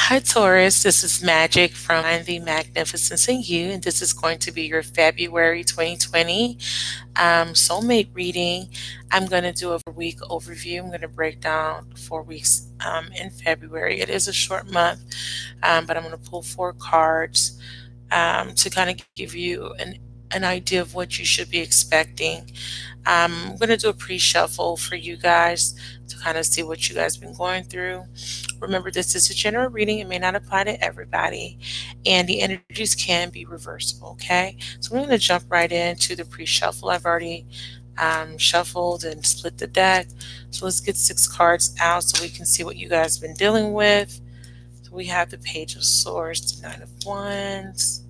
Hi, Taurus. This is Magic from the Magnificence in You, and this is going to be your February 2020 soulmate reading. I'm going to do a week overview. I'm going to break down 4 weeks in February. It is a short month, but I'm going to pull 4 cards to kind of give you an idea of what you should be expecting. I'm going to do a pre-shuffle for you guys to kind of see what you guys been going through. Remember, this is a general reading. It may not apply to everybody, and the energies can be reversible, okay? So we're going to jump right into the pre-shuffle. I've already shuffled and split the deck. So let's get 6 cards out so we can see what you guys been dealing with. So we have the Page of Swords, the Nine of Wands,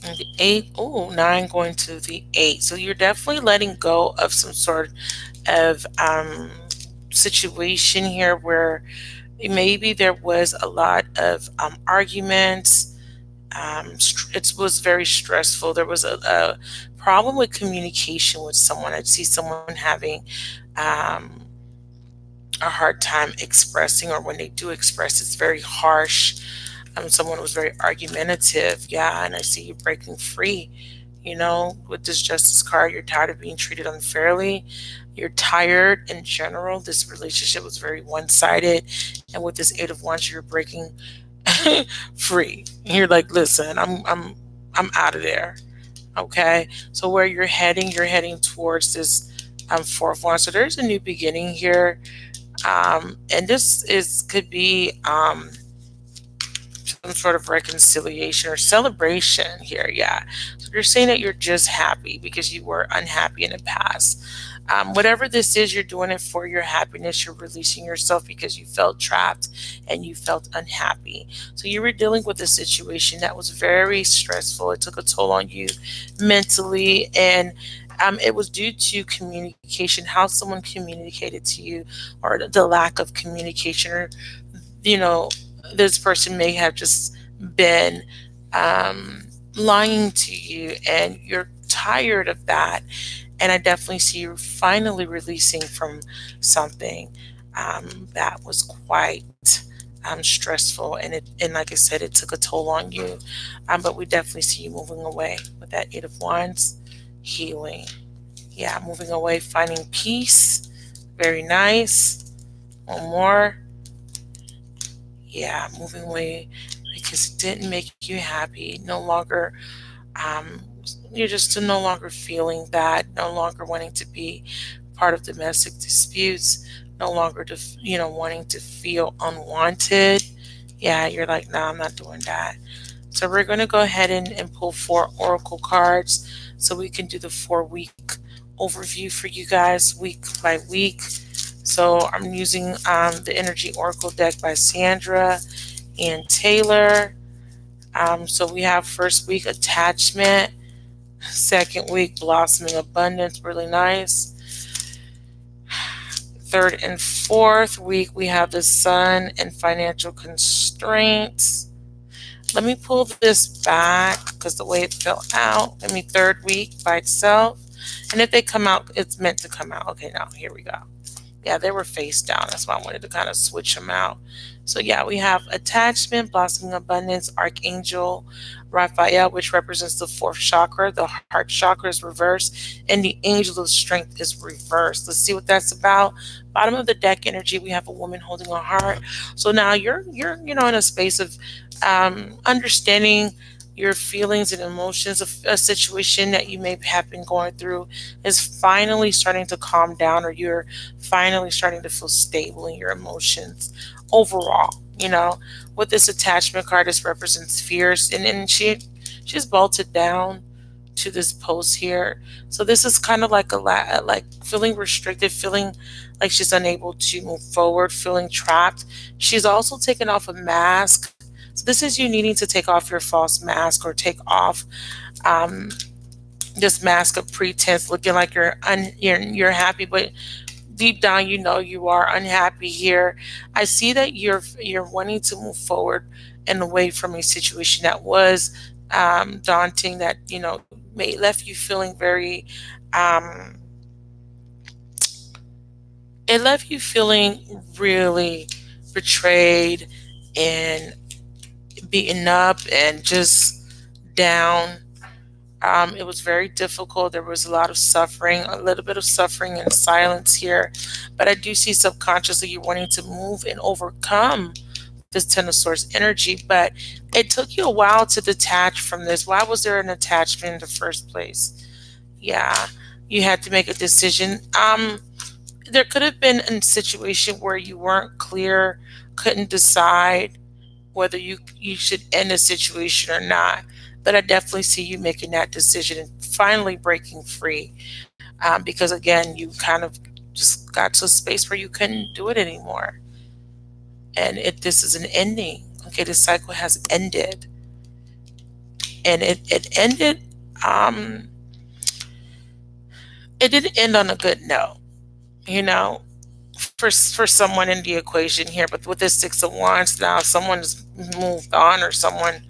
and the 8. Oh, 9 going to the 8. So you're definitely letting go of some sort of situation here where maybe there was a lot of arguments. It was very stressful. There was a problem with communication with someone. I'd see someone having um, a hard time expressing, or when they do express, it's very harsh. Someone was very argumentative. Yeah, and I see you breaking free. With this Justice card, you're tired of being treated unfairly. You're tired in general. This relationship was very one-sided, and with this Eight of Wands, you're breaking free. And you're like, listen, I'm out of there. Okay, so where you're heading towards this Four of Wands. So there's a new beginning here, and this is could be some sort of reconciliation or celebration here. Yeah. So you're saying that you're just happy because you were unhappy in the past. Whatever this is, you're doing it for your happiness. You're releasing yourself because you felt trapped and you felt unhappy. So you were dealing with a situation that was very stressful. It took a toll on you mentally, and it was due to communication, how someone communicated to you, or the lack of communication, or you know this person may have just been lying to you, and you're tired of that. And I definitely see you finally releasing from something that was quite stressful, and like I said, it took a toll on you. But we definitely see you moving away with that Eight of Wands, healing. Yeah, moving away, finding peace. Very nice. One more. Yeah, moving away because it didn't make you happy. No longer, um, you're just no longer feeling that. No longer wanting to be part of domestic disputes. No longer, wanting to feel unwanted. Yeah, you're like, no, I'm not doing that. So we're going to go ahead and pull 4 oracle cards so we can do the 4-week overview for you guys week by week. So I'm using the Energy Oracle deck by Sandra and Taylor. So we have first week attachment, second week blossoming abundance, really nice. Third and fourth week we have the sun and financial constraints. Let me pull this back because the way it fell out. Third week by itself. And if they come out, it's meant to come out. Okay, now here we go. Yeah, they were face down. That's why I wanted to kind of switch them out. So yeah, we have attachment, blossoming abundance, archangel Raphael, which represents the fourth chakra. The heart chakra is reversed, and the angel of strength is reversed. Let's see what that's about. Bottom of the deck energy, we have a woman holding a heart. So now you're in a space of understanding your feelings and emotions. Of a situation that you may have been going through is finally starting to calm down, or you're finally starting to feel stable in your emotions overall. With this attachment card, this represents fears, and she's bolted down to this post here. So this is kind of like like feeling restricted, feeling like she's unable to move forward, feeling trapped. She's also taken off a mask. So this is you needing to take off your false mask, or take off um, this mask of pretense, looking like you're happy, but deep down you are unhappy here. I see that you're wanting to move forward and away from a situation that was daunting, that may left you feeling very um, it left you feeling really betrayed and beaten up and just down. It was very difficult. There was a lot of suffering, a little bit of suffering and silence here. But I do see subconsciously you wanting to move and overcome this Ten of Swords energy. But it took you a while to detach from this. Why was there an attachment in the first place? Yeah, you had to make a decision. There could have been a situation where you weren't clear, couldn't decide whether you should end a situation or not. But I definitely see you making that decision and finally breaking free, because again, you kind of just got to a space where you couldn't do it anymore, and this is an ending. Okay, the cycle has ended, and it ended. Um, it didn't end on a good note, you know. For someone in the equation here, but with this Six of Wands now, someone's moved on, or someone,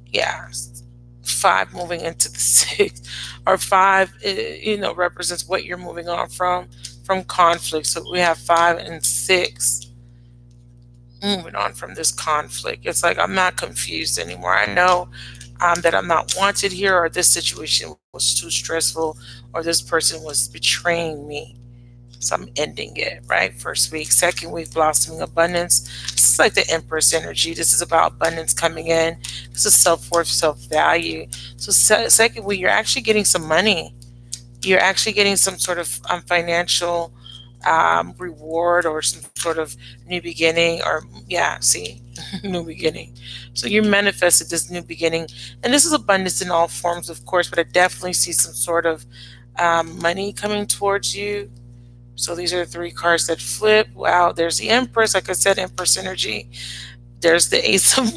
yeah, five moving into the six, or five, represents what you're moving on from conflict. So we have 5 and 6 moving on from this conflict. It's like, I'm not confused anymore. I know that I'm not wanted here, or this situation was too stressful, or this person was betraying me. So I'm ending it, right? First week. Second week, blossoming abundance. This is like the Empress energy. This is about abundance coming in. This is self-worth, self-value. So second week, you're actually getting some money. You're actually getting some sort of financial reward, or some sort of new beginning, or yeah, see, new beginning. So you manifested this new beginning. And this is abundance in all forms, of course, but I definitely see some sort of money coming towards you. So these are the 3 cards that flip. Wow, there's the Empress. Like I said, Empress energy. There's the Ace of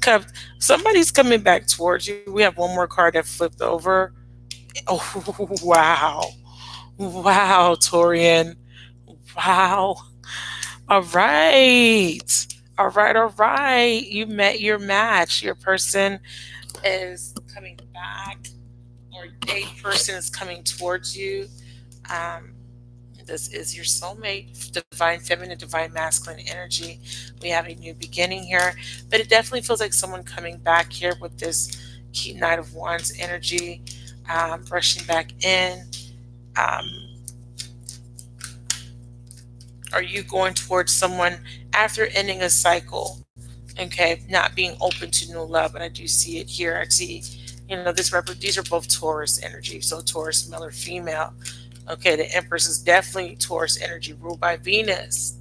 Cups. Somebody's coming back towards you. We have one more card that flipped over. Oh, wow. Wow, Torian. Wow. All right. All right, all right. You met your match. Your person is coming back, or a person is coming towards you. Um, This is your soulmate, divine feminine, divine masculine energy. We have a new beginning here, but it definitely feels like someone coming back here with this Knight of Wands energy, rushing back in. Um, are you going towards someone after ending a cycle? Okay, not being open to new love, but I do see it here. I see, these are both Taurus energy, so Taurus, male or female. Okay, the Empress is definitely Taurus energy, ruled by Venus.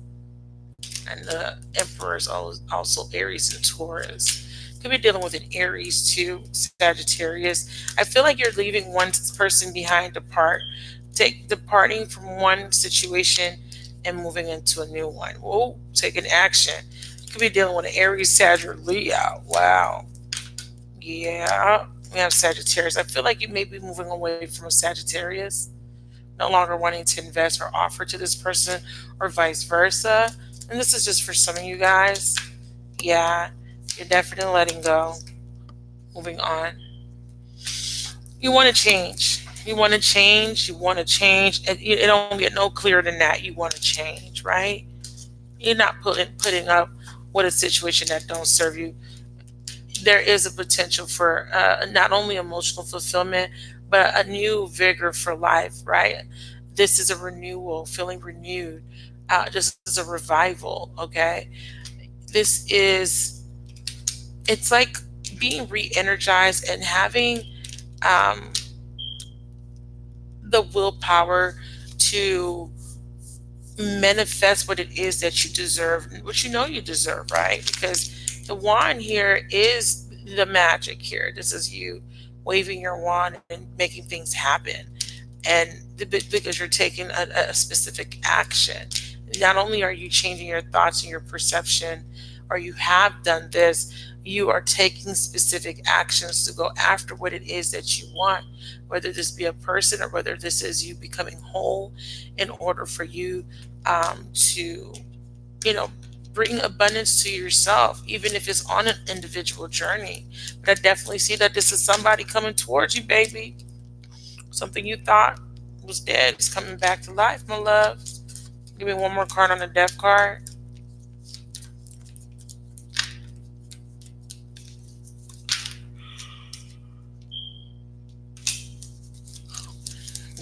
And the Emperor is also Aries and Taurus. Could be dealing with an Aries too, Sagittarius. I feel like you're leaving one person behind, departing from one situation and moving into a new one. Whoa, taking action. Could be dealing with an Aries, Sag, or Leo. Wow. Yeah, we have Sagittarius. I feel like you may be moving away from a Sagittarius, no longer wanting to invest or offer to this person, or vice versa. And this is just for some of you guys. Yeah, you're definitely letting go, moving on. You want to change. You want to change. You want to change. And it don't get no clearer than that. You want to change, right? You're not putting up with a situation that don't serve you. There is a potential for not only emotional fulfillment, but a new vigor for life, right? This is a renewal, feeling renewed. This is a revival, okay? It's like being re-energized and having um, the willpower to manifest what it is that you deserve, what you know you deserve, right? Because the wand here is the magic here. This is you waving your wand and making things happen. And because you're taking a specific action. Not only are you changing your thoughts and your perception, or you have done this, you are taking specific actions to go after what it is that you want, whether this be a person, or whether this is you becoming whole, in order for you to, bring abundance to yourself, even if it's on an individual journey. But I definitely see that this is somebody coming towards you, baby. Something you thought was dead is coming back to life, my love. Give me one more card on the Death card.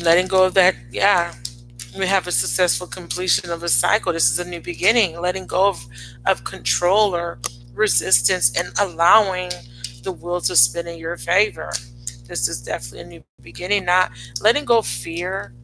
Letting go of that, yeah. We have a successful completion of a cycle. This is a new beginning. Letting go of control or resistance and allowing the wheel to spin in your favor. This is definitely a new beginning. Not letting go of fear.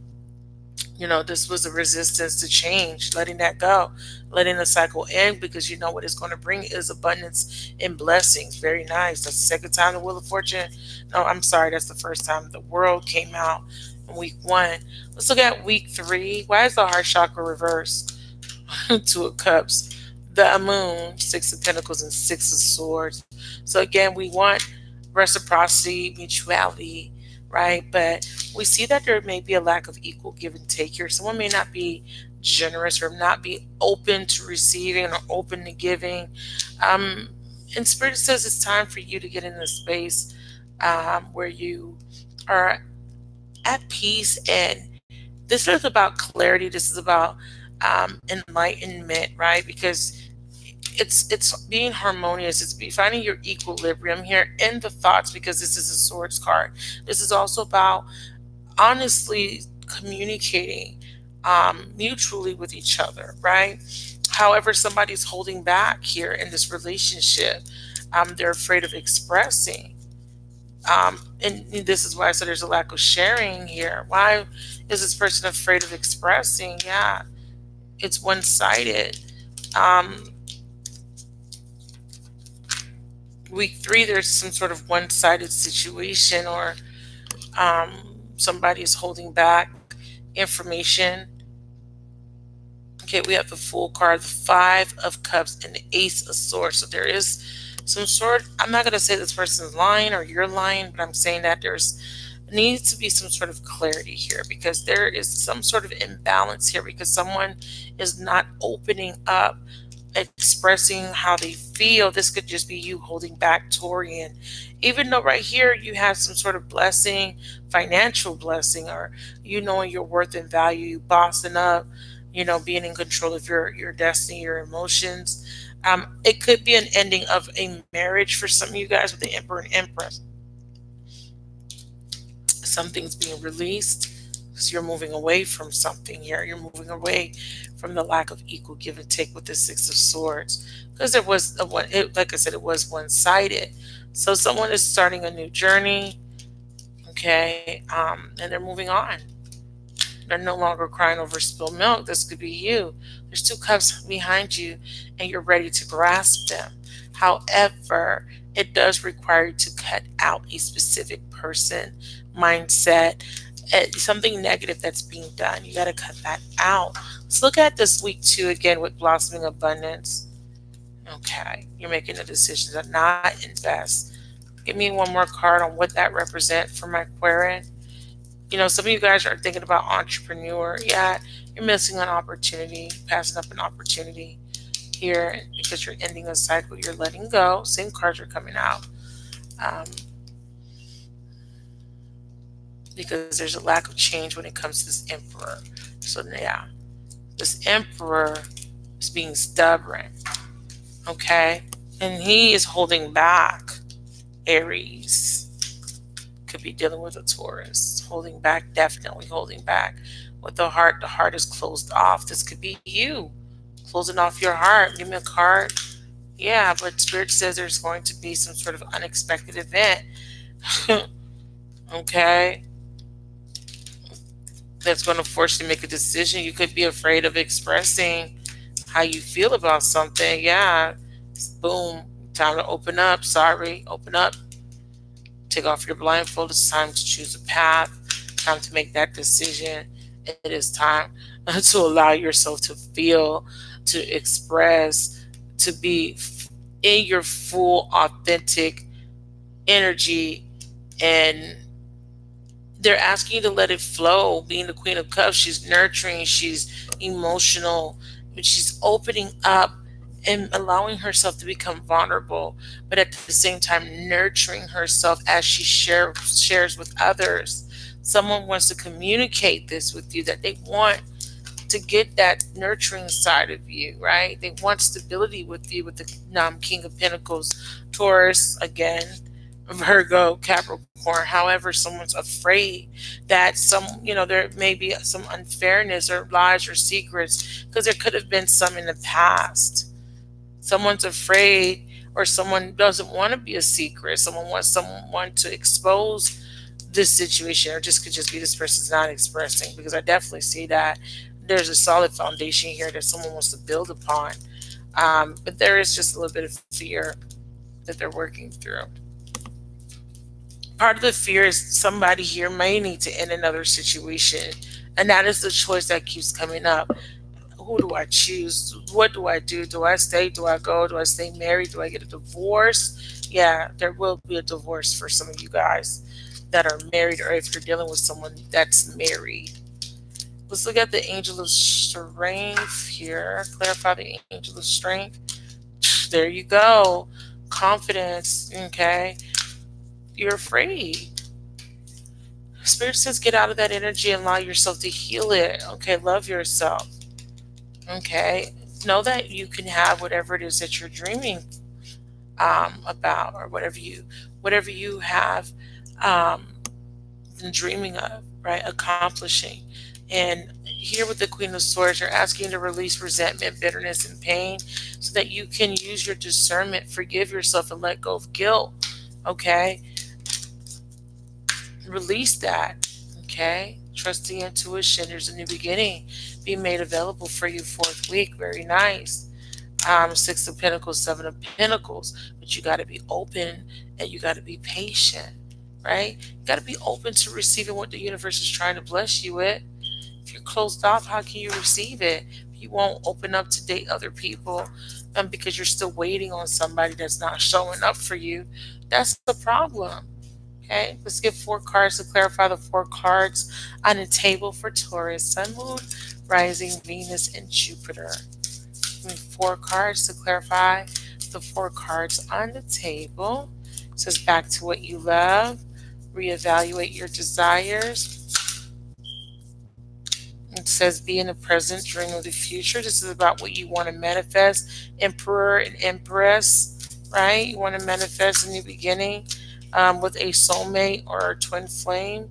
This was a resistance to change, letting that go, letting the cycle end because you know what it's going to bring is abundance and blessings. Very nice. That's the second time the Wheel of Fortune. No, I'm sorry. That's the first time the World came out in week 1. Let's look at week 3. Why is the heart chakra reversed? Two of Cups, the Moon, 6 of Pentacles, and 6 of Swords. So again, we want reciprocity, mutuality, right? But we see that there may be a lack of equal give and take here. Someone may not be generous or not be open to receiving or open to giving. And Spirit says it's time for you to get in a space where you are at peace. And this is about clarity. This is about enlightenment, right? Because it's being harmonious. It's finding your equilibrium here in the thoughts, because this is a Swords card. This is also about honestly communicating mutually with each other, right? However, somebody's holding back here in this relationship. They're afraid of expressing. And this is why I said there's a lack of sharing here. Why is this person afraid of expressing? Yeah, it's one-sided. Week 3, there's some sort of one-sided situation, or somebody is holding back information. Okay, we have the Fool card, the 5 of Cups, and the Ace of Swords. So there is some sort, I'm not going to say this person's lying or you're lying, but I'm saying that there's needs to be some sort of clarity here, because there is some sort of imbalance here, because someone is not opening up, expressing how they feel. This could just be you holding back, Taurian. Even though right here you have some sort of blessing, financial blessing, or you knowing your worth and value, you bossing up, being in control of your destiny, your emotions. It could be an ending of a marriage for some of you guys with the Emperor and Empress. Something's being released because you're moving away from something here. You're moving away from the lack of equal give and take with the 6 of Swords, because there was like I said, it was one-sided. So someone is starting a new journey, okay, and they're moving on. They're no longer crying over spilled milk. This could be you. There's 2 cups behind you, and you're ready to grasp them. However, it does require you to cut out a specific person, mindset, something negative that's being done. You got to cut that out. Let's look at this week 2 again with blossoming abundance. Okay, you're making a decision to not invest. Give me one more card on what that represents for my Aquarian. Some of you guys are thinking about entrepreneur. Yeah, you're missing an opportunity, passing up an opportunity here because you're ending a cycle. You're letting go. Same cards are coming out. Because there's a lack of change when it comes to this Emperor. So yeah, this Emperor is being stubborn. Okay, and he is holding back. Aries could be dealing with a Taurus, holding back, definitely holding back. With the heart is closed off. This could be you closing off your heart. Give me a card. Yeah, but Spirit says there's going to be some sort of unexpected event. Okay, that's going to force you to make a decision. You could be afraid of expressing how you feel about something. Yeah, boom, time to open up. Sorry, open up. Take off your blindfold. It's time to choose a path. Time to make that decision. It is time to allow yourself to feel, to express, to be in your full, authentic energy. And they're asking you to let it flow. Being the Queen of Cups, she's nurturing, she's emotional, but she's opening up and allowing herself to become vulnerable, but at the same time nurturing herself as she shares with others. Someone wants to communicate this with you, that they want to get that nurturing side of you, right? They want stability with you with the King of Pentacles, Taurus, again, Virgo, Capricorn. However, someone's afraid that there may be some unfairness or lies or secrets because there could have been some in the past. Someone's afraid, or someone doesn't want to be a secret. Someone wants someone to expose this situation, or just could just be this person's not expressing, because I definitely see that there's a solid foundation here that someone wants to build upon. But there is just a little bit of fear that they're working through. Part of the fear is somebody here may need to end another situation, and that is the choice that keeps coming up. Who do I choose? What do I do? Do I stay? Do I go? Do I stay married? Do I get a divorce? Yeah, there will be a divorce for some of you guys that are married, or if you're dealing with someone that's married. Let's look at the angel of strength here. Clarify the angel of strength. There you go. Confidence. Okay. You're afraid. Spirit says get out of that energy and allow yourself to heal it. Okay. Love yourself. Okay. Know that you can have whatever it is that you're dreaming about, or whatever you have been dreaming of, right? Accomplishing. And here with the Queen of Swords, you're asking to release resentment, bitterness, and pain so that you can use your discernment, forgive yourself, and let go of guilt. Okay? Release that. Okay? Trust the intuition. There's a new beginning being made available for you, 4th week. Very nice. 6 of Pentacles, 7 of Pentacles. But you got to be open and you got to be patient, right? You got to be open to receiving what the universe is trying to bless you with. If you're closed off, how can you receive it? You won't open up to date other people because you're still waiting on somebody that's not showing up for you. That's the problem. Okay, let's get 4 cards to clarify the 4 cards on the table for Taurus, Sun, Moon, Rising, Venus, and Jupiter. 4 cards to clarify the 4 cards on the table. It says back to what you love, reevaluate your desires. It says be in the present, dream of the future. This is about what you want to manifest. Emperor and Empress, right? You want to manifest a new beginning with a soulmate or a twin flame.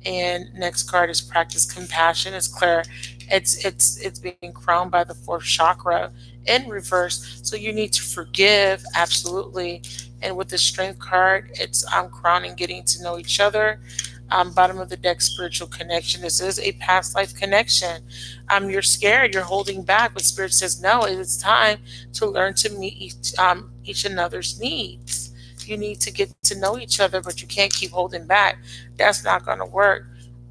And next card is practice compassion. It's clear. It's being crowned by the 4th chakra in reverse. So you need to forgive, absolutely. And with the strength card, it's crowning, getting to know each other. Bottom of the deck, spiritual connection. This is a past life connection. You're scared, you're holding back, but Spirit says no. It's time to learn to meet each another's needs. You need to get to know each other, but you can't keep holding back. That's not going to work.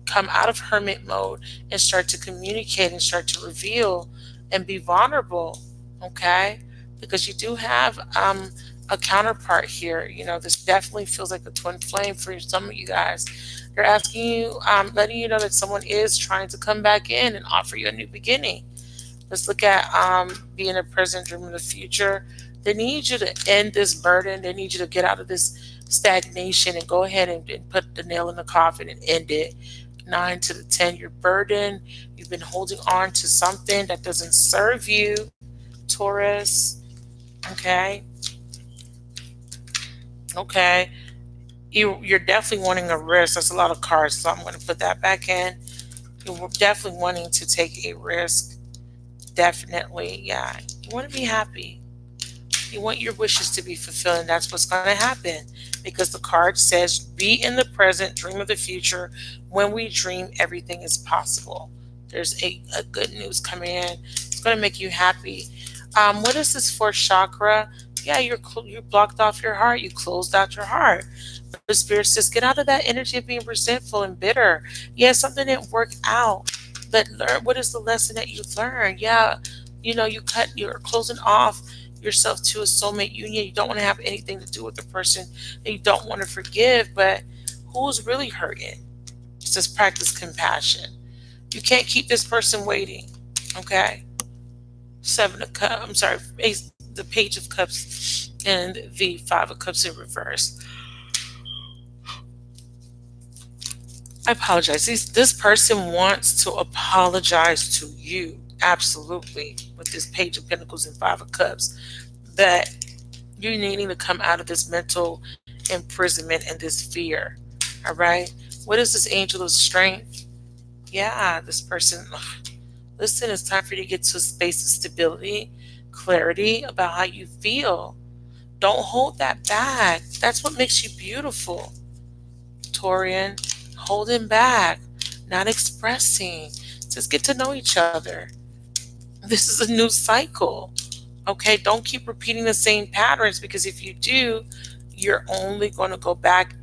Come out of hermit mode and start to communicate and start to reveal and be vulnerable, okay? Because you do have a counterpart here. You know, this definitely feels like a twin flame for some of you guys. They're asking you, letting you know that someone is trying to come back in and offer you a new beginning. Let's look at being a present, dream of the future. They need you to end this burden. They need you to get out of this stagnation and go ahead and put the nail in the coffin and end it. 9 to the 10, you're burdened. You've been holding on to something that doesn't serve you, Taurus. Okay. Okay. You're definitely wanting a risk. That's a lot of cards, so I'm going to put that back in. You're definitely wanting to take a risk. Definitely, yeah. You want to be happy. You want your wishes to be fulfilled, and that's what's going to happen. Because the card says, be in the present, dream of the future. When we dream, everything is possible. There's a good news coming in. It's going to make you happy. What is this 4th chakra? Yeah, you blocked off your heart. You closed out your heart. But the Spirit says, get out of that energy of being resentful and bitter. Yeah, something didn't work out. But learn, what is the lesson that you learned? Yeah, you're closing off yourself to a soulmate union. You don't want to have anything to do with the person that you don't want to forgive, but who's really hurting? It says practice compassion. You can't keep this person waiting, okay? 7 of Cups, I'm sorry, the Page of Cups and the 5 of Cups in reverse. I apologize. This person wants to apologize to you. Absolutely. With this Page of Pentacles and Five of Cups. That you're needing to come out of this mental imprisonment and this fear. All right. What is this Angel of Strength? Yeah, this person. Listen, it's time for you to get to a space of stability, clarity about how you feel. Don't hold that back. That's what makes you beautiful. Taurian, holding back, not expressing. Just get to know each other. This is a new cycle. Okay, don't keep repeating the same patterns, because if you do, you're only going to go back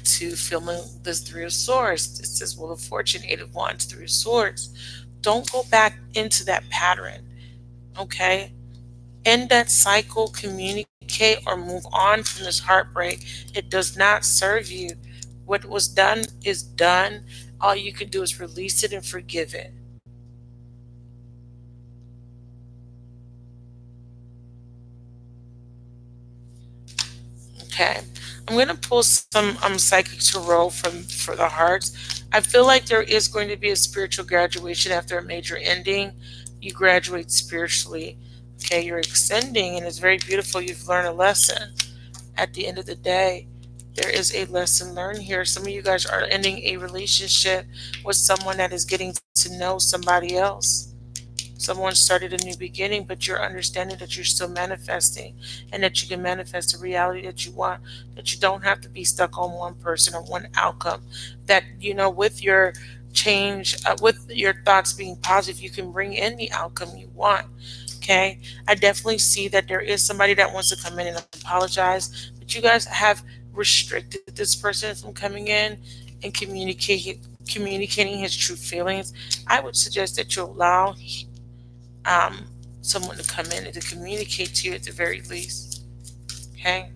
to feeling this Three of Swords. It says Wheel of Fortune, Eight of Wands, Three of Swords. Don't go back into that pattern. Okay, end that cycle, communicate, or move on from this heartbreak. It does not serve you. What was done is done. All you can do is release it and forgive it. Okay, I'm going to pull some psychic tarot for the hearts. I feel like there is going to be a spiritual graduation after a major ending. You graduate spiritually. Okay, you're ascending, and it's very beautiful. You've learned a lesson. At the end of the day, there is a lesson learned here. Some of you guys are ending a relationship with someone that is getting to know somebody else. Someone started a new beginning, but you're understanding that you're still manifesting, and that you can manifest the reality that you want, that you don't have to be stuck on one person or one outcome. That, with your change, with your thoughts being positive, you can bring in the outcome you want. Okay. I definitely see that there is somebody that wants to come in and apologize, but you guys have restricted this person from coming in and communicating his true feelings. I would suggest that you allow um, someone to come in and to communicate to you at the very least. Okay.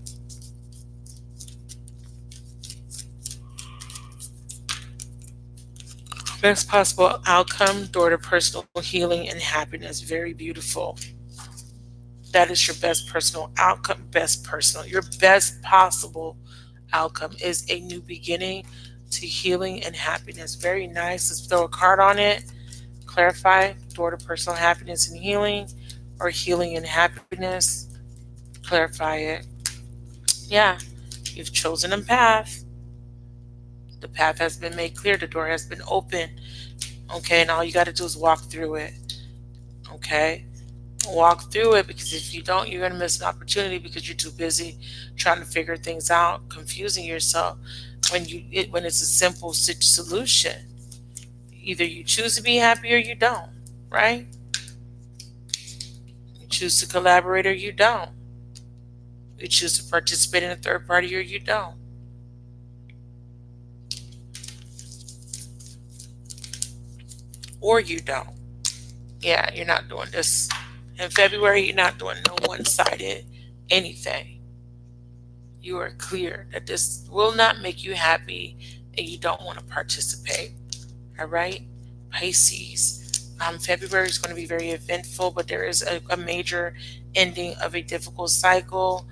Best possible outcome, door to personal healing and happiness. Very beautiful. That is your best personal outcome. Your best possible outcome is a new beginning to healing and happiness. Very nice. Let's throw a card on it. Clarify, door to personal happiness and healing, or healing and happiness. Clarify it. Yeah, you've chosen a path. The path has been made clear. The door has been opened. Okay, and all you got to do is walk through it. Okay, walk through it, because if you don't, you're going to miss an opportunity because you're too busy trying to figure things out, confusing yourself when it's a simple solution. Either you choose to be happy or you don't, right? You choose to collaborate or you don't. You choose to participate in a third party or you don't. Or you don't. Yeah, you're not doing this. In February, you're not doing no one-sided anything. You are clear that this will not make you happy and you don't want to participate. All right? Pisces. February is going to be very eventful, but there is a major ending of a difficult cycle,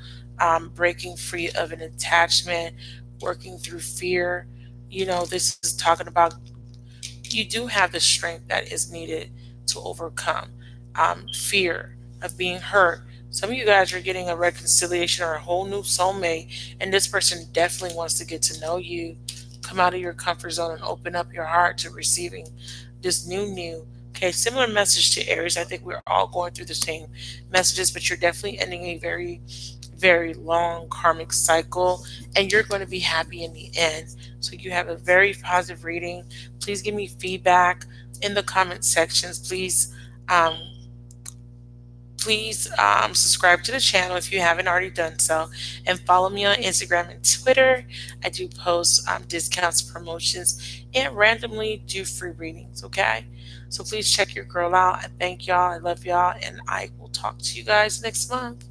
breaking free of an attachment, working through fear. This is talking about you do have the strength that is needed to overcome fear of being hurt. Some of you guys are getting a reconciliation or a whole new soulmate, and this person definitely wants to get to know you. Come out of your comfort zone and open up your heart to receiving this new. Okay, similar message to Aries. I think we're all going through the same messages, but you're definitely ending a very, very long karmic cycle, and you're going to be happy in the end. So you have a very positive reading. Please give me feedback in the comment sections. Please subscribe to the channel if you haven't already done so, and follow me on Instagram and Twitter. I do post discounts, promotions, and randomly do free readings. Okay, so please check your girl out. I thank y'all. I love y'all, and I will talk to you guys next month.